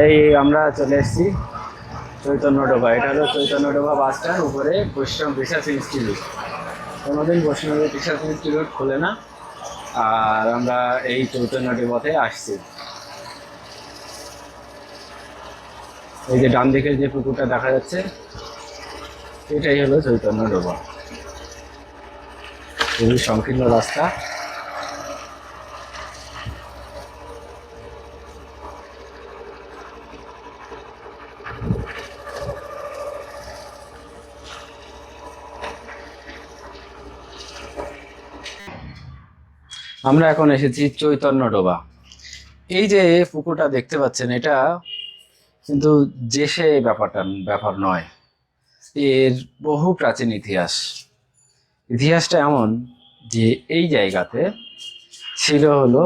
এই আমরা চলে এসেছি চৈতন্য ডোবা। এটা হলো চৈতন্য ডোবা বাস স্ট্যান্ড, উপরে বৈষ্ণব রিসার্চ ইনস্টিটিউট। কোনোদিন বৈষ্ণব রিসার্চ ইনস্টিটিউট খোলে না, আর আমরা এই চৈতন্য ডোবাতে আসছি। এই যে ডান দিকের যে পুকুরটা দেখা যাচ্ছে, এটাই হলো চৈতন্য ডোবা। খুবই সংকীর্ণ রাস্তা। আমরা এখন এসেছি চৈতন্য ডোবা। এই যে পুকুরটা দেখতে পাচ্ছেন, এটা কিন্তু যে সে ব্যাপার নয়। এর বহু প্রাচীন ইতিহাসটা এমন যে এই জায়গাতে ছিল হলো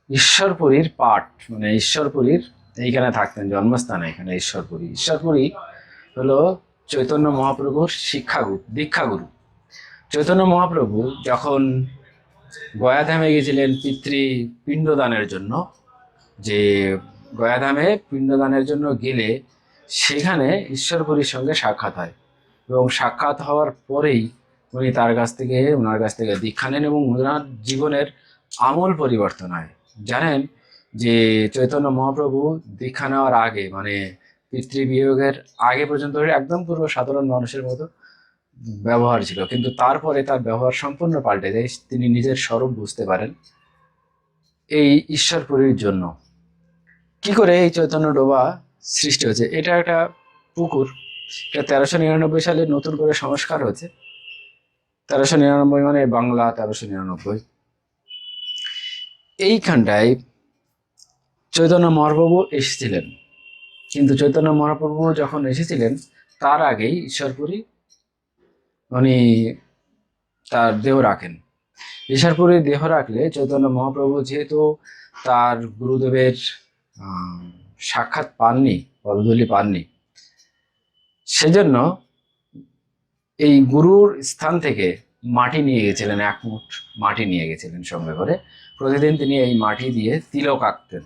ঈশ্বরপুরীর পাঠ, মানে ঈশ্বরপুরীর এইখানে থাকতেন, জন্মস্থান এখানে ঈশ্বরপুরী হলো চৈতন্য মহাপ্রভুর দীক্ষাগুরু। চৈতন্য মহাপ্রভু যখন গয়াধামে গেছিলেন পিণ্ডদানের জন্য, যে গয়াধামে পিণ্ডদানের জন্য গেলে সেখানে ঈশ্বরপুরীর সঙ্গে সাক্ষাৎ হয়, এবং সাক্ষাৎ হওয়ার পরেই উনি ওনার কাছ থেকে দীক্ষা নেন, এবং ওনার জীবনের আমূল পরিবর্তন হয়। জানেন যে চৈতন্য মহাপ্রভু দীক্ষা নেওয়ার আগে, মানে পিতৃবিয়োগের আগে পর্যন্ত একদম পুরো সাধারণ মানুষের মতো ব্যবহার ছিল, কিন্তু তারপরে তার ব্যবহার সম্পূর্ণ পাল্টে যায়। তিনি নিজের স্বরূপ বুঝতে পারেন এই ঈশ্বরপুরীর জন্য। কি করে এই চৈতন্য ডোবা সৃষ্টি হয়েছে? এটা একটা পুকুর, এটা 1399 সালে নতুন করে সংস্কার হয়েছে। 1399 মানে বাংলা 1399। এইখানটায় চৈতন্য মহাপ্রভু এসেছিলেন, কিন্তু চৈতন্য মহাপ্রভু যখন এসেছিলেন তার আগেই ঈশ্বরপুরী উনি তার দেহ রাখেন। ঈশ্বরপুরীর দেহ রাখলে চৈতন্য মহাপ্রভু যেহেতু তার গুরুদেবের সাক্ষাৎ পাননি, পদধূলি পাননি, সেজন্য এই গুরুর স্থান থেকে মাটি নিয়ে গেছিলেন, 1 মুঠ মাটি নিয়ে গেছিলেন সঙ্গে করে। প্রতিদিন তিনি এই মাটি দিয়ে তিলক আঁকতেন।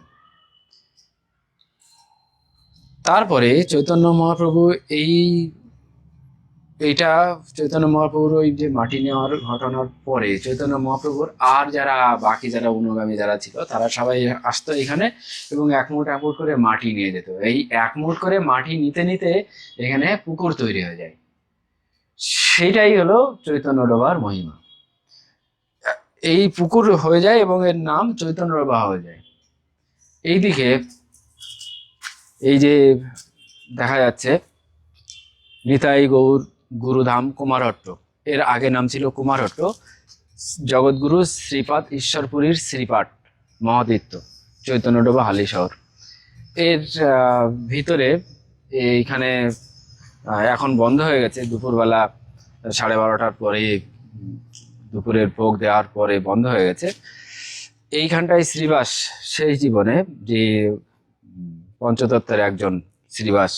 তারপরে চৈতন্য মহাপ্রভু এইটা চৈতন্য মহাপ্রভুর ওই যে মাটি নেওয়ার ঘটনার পরে চৈতন্য মহাপ্রভুর আর বাকি যারা অনুগামী যারা ছিল, তারা সবাই আসতো এখানে, এবং 1 মুঠ 1 মুঠ করে মাটি নিয়ে যেত। এই 1 মুঠ করে মাটি নিতে নিতে এখানে পুকুর তৈরি হয়ে যায়। সেটাই হলো চৈতন্য ডোবার মহিমা। এই পুকুর হয়ে যায় এবং এর নাম চৈতন্য ডোবা হয়ে যায়। এইদিকে এই যে দেখা যাচ্ছে নিতাই গৌর গুরুধাম কুমারহট্ট, এর আগে নাম ছিল কুমারহট্ট। জগৎগুরু শ্রীপাদ ঈশ্বরপুরীর শ্রীপাঠ মহাতীর্থ চৈতন্যডোবা হালিশহর। এর ভিতরে এইখানে এখন বন্ধ হয়ে গেছে, দুপুরবেলা 12:30টার পরে, দুপুরের ভোগ দেওয়ার পরে বন্ধ হয়ে গেছে। এইখানটায় শ্রীবাস সেই জীবনে, যে পঞ্চতত্ত্বের একজন শ্রীবাস,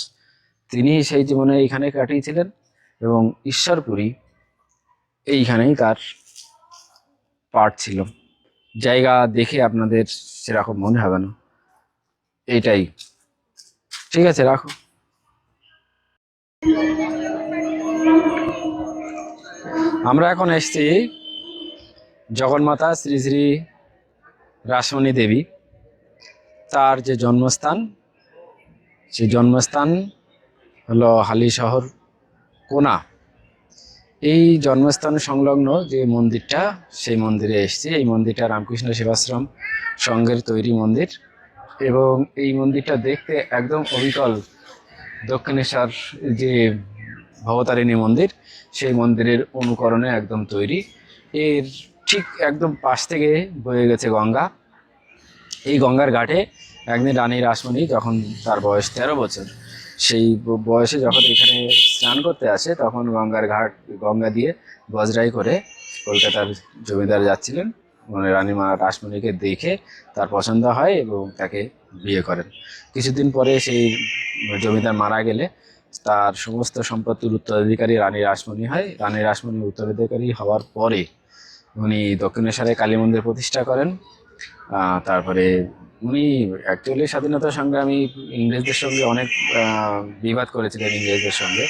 তিনি সেই জীবনে এইখানে কাটিয়েছিলেন, এবং ঈশ্বরপুরী এইখানেই তার পাঠ ছিল। জায়গা দেখে আপনাদের সেরকম মনে হবে না। এইটাই ঠিক আছে, রাখো। আমরা এখন এসেছি জগন্মাতা শ্রী শ্রী রাসমণি দেবী, তার যে জন্মস্থান, সেই জন্মস্থান হলো হালিশহর কোনা। এই জন্মস্থান সংলগ্ন যে মন্দিরটা, সেই মন্দিরে এসেছি। এই মন্দিরটা রামকৃষ্ণ সেবাশ্রম সংঘের তৈরি মন্দির, এবং এই মন্দিরটা দেখতে একদম অবিকল দক্ষিণেশ্বর যে ভবতারিণী মন্দির, সেই মন্দিরের অনুকরণে একদম তৈরি। এর ঠিক একদম পাশ থেকে বয়ে গেছে গঙ্গা। এই গঙ্গার ঘাটে একদিন রানী রাসমণি, যখন তার বয়স 13 বছর, সেই বয়সে যখন এখানে স্নান করতে আসে, তখন গঙ্গা দিয়ে বজরাই করে কলকাতার জমিদার যাচ্ছিলেন, মানে রানীমা রাসমণিকে দেখে তার পছন্দ হয় এবং তাকে বিয়ে করেন। কিছুদিন পরে সেই জমিদার মারা গেলে তার সমস্ত সম্পত্তির উত্তরাধিকারী রানী রাসমণি হয়। রানী রাসমণি উত্তরাধিকারী হওয়ার পরে উনি দক্ষিণেশ্বরে কালী মন্দির প্রতিষ্ঠা করেন, তারপরে উনি অ্যাকচুয়ালি স্বাধীনতা সংগ্রামী, ইংরেজদের সঙ্গে অনেক বিবাদ করেছিলেন, ইংরেজদের সঙ্গে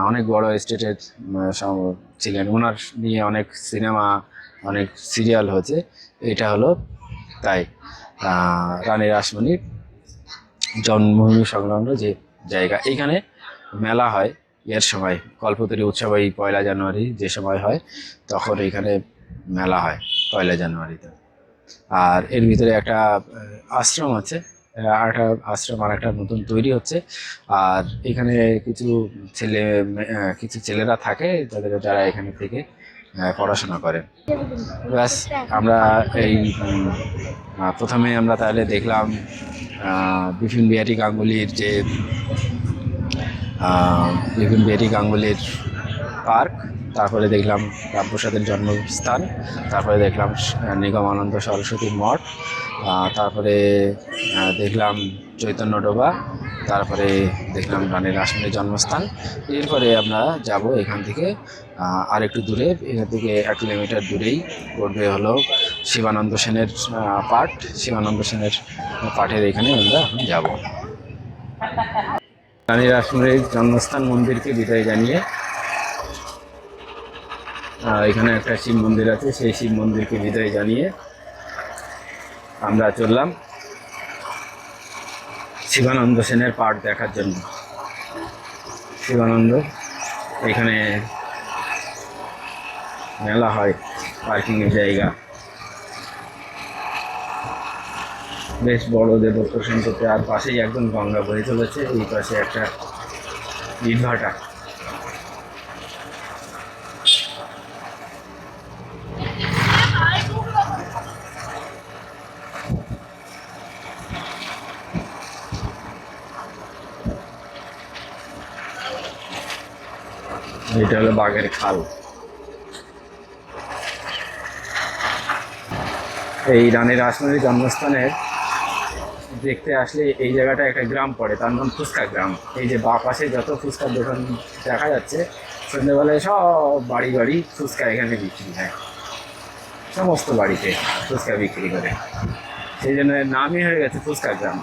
অনেক বড় স্টেটের ছিলেন, ওনার নিয়ে অনেক সিনেমা, অনেক সিরিয়াল হয়েছে। এটা হলো তাই রানী রাসমণির জন্মভূমি সংলগ্ন যে জায়গা। এইখানে মেলা হয় এর সময়, কল্পতরু উৎসব এই 1 জানুয়ারি যে সময় হয়, তখন এইখানে মেলা হয় 1 জানুয়ারিতে। আর এর ভিতরে একটা আশ্রম আছে, আর একটা আশ্রম আর একটা নতুন তৈরি হচ্ছে। আর এখানে কিছু ছেলেরা থাকে যারা এখানে থেকে পড়াশোনা করে। ব্যাস, আমরা এই প্রথমে আমরা তাহলে দেখলাম বিপিন বিহারী গাঙ্গুলির পার্ক, তারপরে দেখলাম রামপ্রসাদের জন্মস্থান, তারপরে দেখলাম নিগমানন্দ সরস্বতীর মঠ, তারপরে দেখলাম চৈতন্য ডোবা, তারপরে দেখলাম রানী রাসমণির জন্মস্থান। এরপরে আমরা যাব এখান থেকে আর একটু দূরে, এখান থেকে 1 কিলোমিটার দূরেই পড়বে হলো শিবানন্দ সেনের পাঠ। শিবানন্দ সেনের পাঠের এখানে আমরা যাব। রানী রাসমণির জন্মস্থান মন্দিরকে বিদায় জানিয়ে এখানে একটা শিব মন্দির আছে, সেই শিব মন্দিরকে বিদায় জানিয়ে আমরা চললাম শিবানন্দ সেনের পাঠ দেখার জন্য। শিবানন্দ এখানে মেলা হয়, পার্কিংয়ের জায়গা, বেশ বড় দেবপ্রসন্ন করতে। আর পাশেই একদম গঙ্গা বয়ে চলেছে, এই পাশে একটা ইটভাটা। এটা হলো বাঘের খাল। এই রানী রাসমণির জন্মস্থানের দেখতে আসলে এই জায়গাটা একটা গ্রাম পড়ে, তার নাম ফুচকা গ্রাম। এই যে বা পাশে যত ফুচকার দোকান দেখা যাচ্ছে, সন্ধ্যেবেলায় সব বাড়ি বাড়ি ফুচকা এখানে বিক্রি হয়, সমস্ত বাড়িতে ফুচকা বিক্রি করে, সেই জন্য নামই হয়ে গেছে ফুচকা গ্রাম।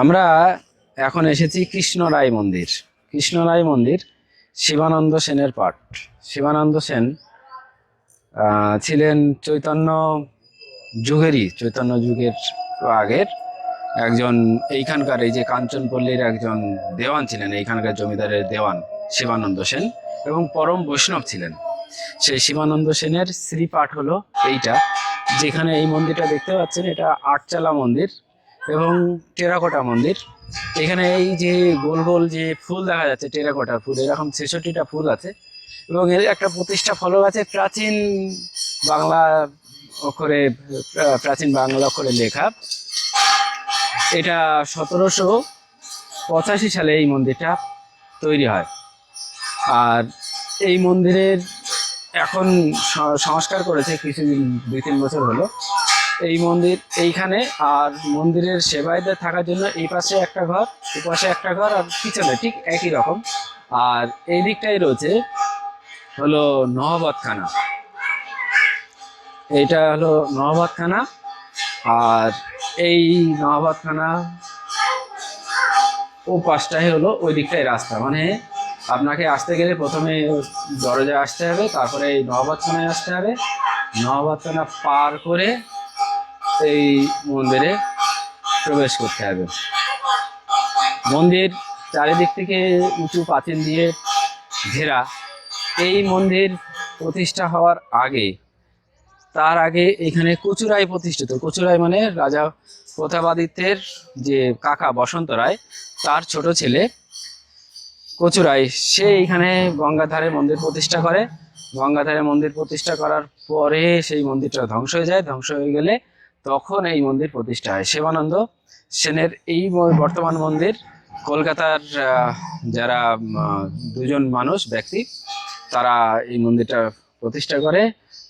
আমরা এখন এসেছি কৃষ্ণরায় মন্দির। কৃষ্ণরায় মন্দির শিবানন্দ সেনের পাঠ। শিবানন্দ সেন ছিলেন চৈতন্য যুগের আগের একজন, এইখানকার এই যে কাঞ্চনপল্লীর একজন দেওয়ান ছিলেন, এইখানকার জমিদারের দেওয়ান শিবানন্দ সেন, এবং পরম বৈষ্ণব ছিলেন। সেই শিবানন্দ সেনের শ্রীপাঠ হলো এইটা, যেখানে এই মন্দিরটা দেখতে পাচ্ছেন, এটা 8 মন্দির এবং টেরাকোটা মন্দির। এখানে এই যে গোল গোল যে ফুল দেখা যাচ্ছে, টেরাকোটার ফুল, এরকম 66টা ফুল আছে, এবং এর একটা প্রতিষ্ঠা ফলক আছে প্রাচীন বাংলা অক্ষরে লেখা। এটা 1785 সালে এই মন্দিরটা তৈরি হয়। আর এই মন্দিরের এখন সংস্কার করেছে কিছুদিন, 2-3 বছর হলো এই মন্দির এইখানে। আর মন্দিরের সেবায়িতদের থাকার জন্য এই পাশে একটা ঘর, এই পাশে একটা ঘর, আর পিছনে ঠিক একই রকম। আর এই দিকটাই রয়েছে হলো নহবতখানা। এইটা হলো নহবতখানা। আর এই নহবতখানা ও পাশটাই হলো ওই দিকটাই রাস্তা, মানে আপনাকে আসতে গেলে প্রথমে দরজায় আসতে হবে, তারপরে এই নহবতখানায় আসতে হবে, নহবতখানা পার করে এই মন্দিরে প্রবেশ করতে হবে। মন্দির চারিদিক থেকে উঁচু পাঁচিল দিয়ে ঘেরা। এই মন্দির প্রতিষ্ঠা হওয়ার আগে, তার আগে এখানে কচুরায় প্রতিষ্ঠিত। কচুরায় মানে রাজা প্রতাপাদিত্যের যে কাকা বসন্ত রায়, তার ছোট ছেলে কচুরায়, সে এখানে গঙ্গাধারে মন্দির প্রতিষ্ঠা করে। গঙ্গাধারে মন্দির প্রতিষ্ঠা করার পরে সেই মন্দিরটা ধ্বংস হয়ে যায়। ধ্বংস হয়ে গেলে তখন এই মন্দির প্রতিষ্ঠা হয়। শিবানন্দ সেনের এই বর্তমান মন্দির কলকাতার যারা 2 জন ব্যক্তি, তারা এই মন্দিরটা প্রতিষ্ঠা করে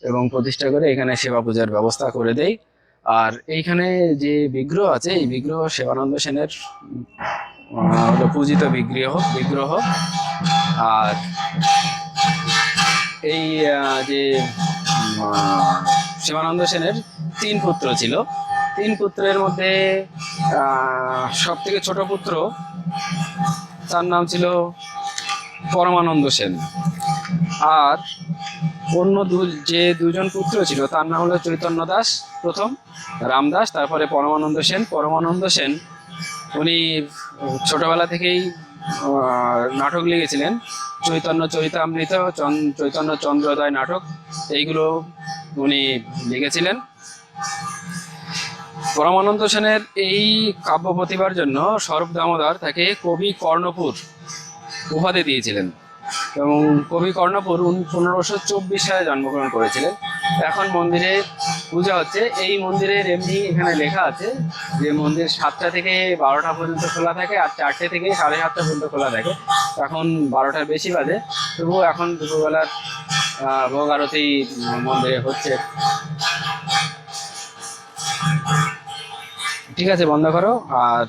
এবং প্রতিষ্ঠা করে এখানে সেবা পূজার ব্যবস্থা করে দেয়। আর এইখানে যে বিগ্রহ আছে, এই বিগ্রহ শিবানন্দ সেনের হলো পূজিত বিগ্রহ। আর এই যে শিবানন্দ সেনের 3 পুত্র ছিল। 3 পুত্রের মধ্যে সব থেকে ছোট পুত্র, তার নাম ছিল পরমানন্দ সেন। আর অন্য যে 2জন পুত্র ছিল, তার নাম হলো চৈতন্য দাস প্রথম, রামদাস, তারপরে পরমানন্দ সেন। পরমানন্দ সেন উনি ছোটবেলা থেকেই নাটক লিখেছিলেন, চৈতন্য চরিতামৃত, চৈতন্য চন্দ্রোদয় নাটক, এইগুলো উনি লিখেছিলেন। পরমানন্দ সেনের এই কাব্য প্রতিভার জন্য স্বরূপ দামোদর তাকে কবি কর্ণপুর উপাধি দিয়েছিলেন। এবং কবি কর্ণপুর 1524 সালে জন্মগ্রহণ করেছিলেন। এখন মন্দিরে পূজা হচ্ছে। এই মন্দিরের এমনি এখানে লেখা আছে যে মন্দির 7টা থেকে 12টা পর্যন্ত খোলা থাকে, আর 4টে থেকে 7:30 পর্যন্ত খোলা থাকে। এখন 12টার বেশি বাজে, তবুও এখন দুপুরবেলার ভোগ আরতি মন্দিরে হচ্ছে। ঠিক আছে, বন্ধ করো। আর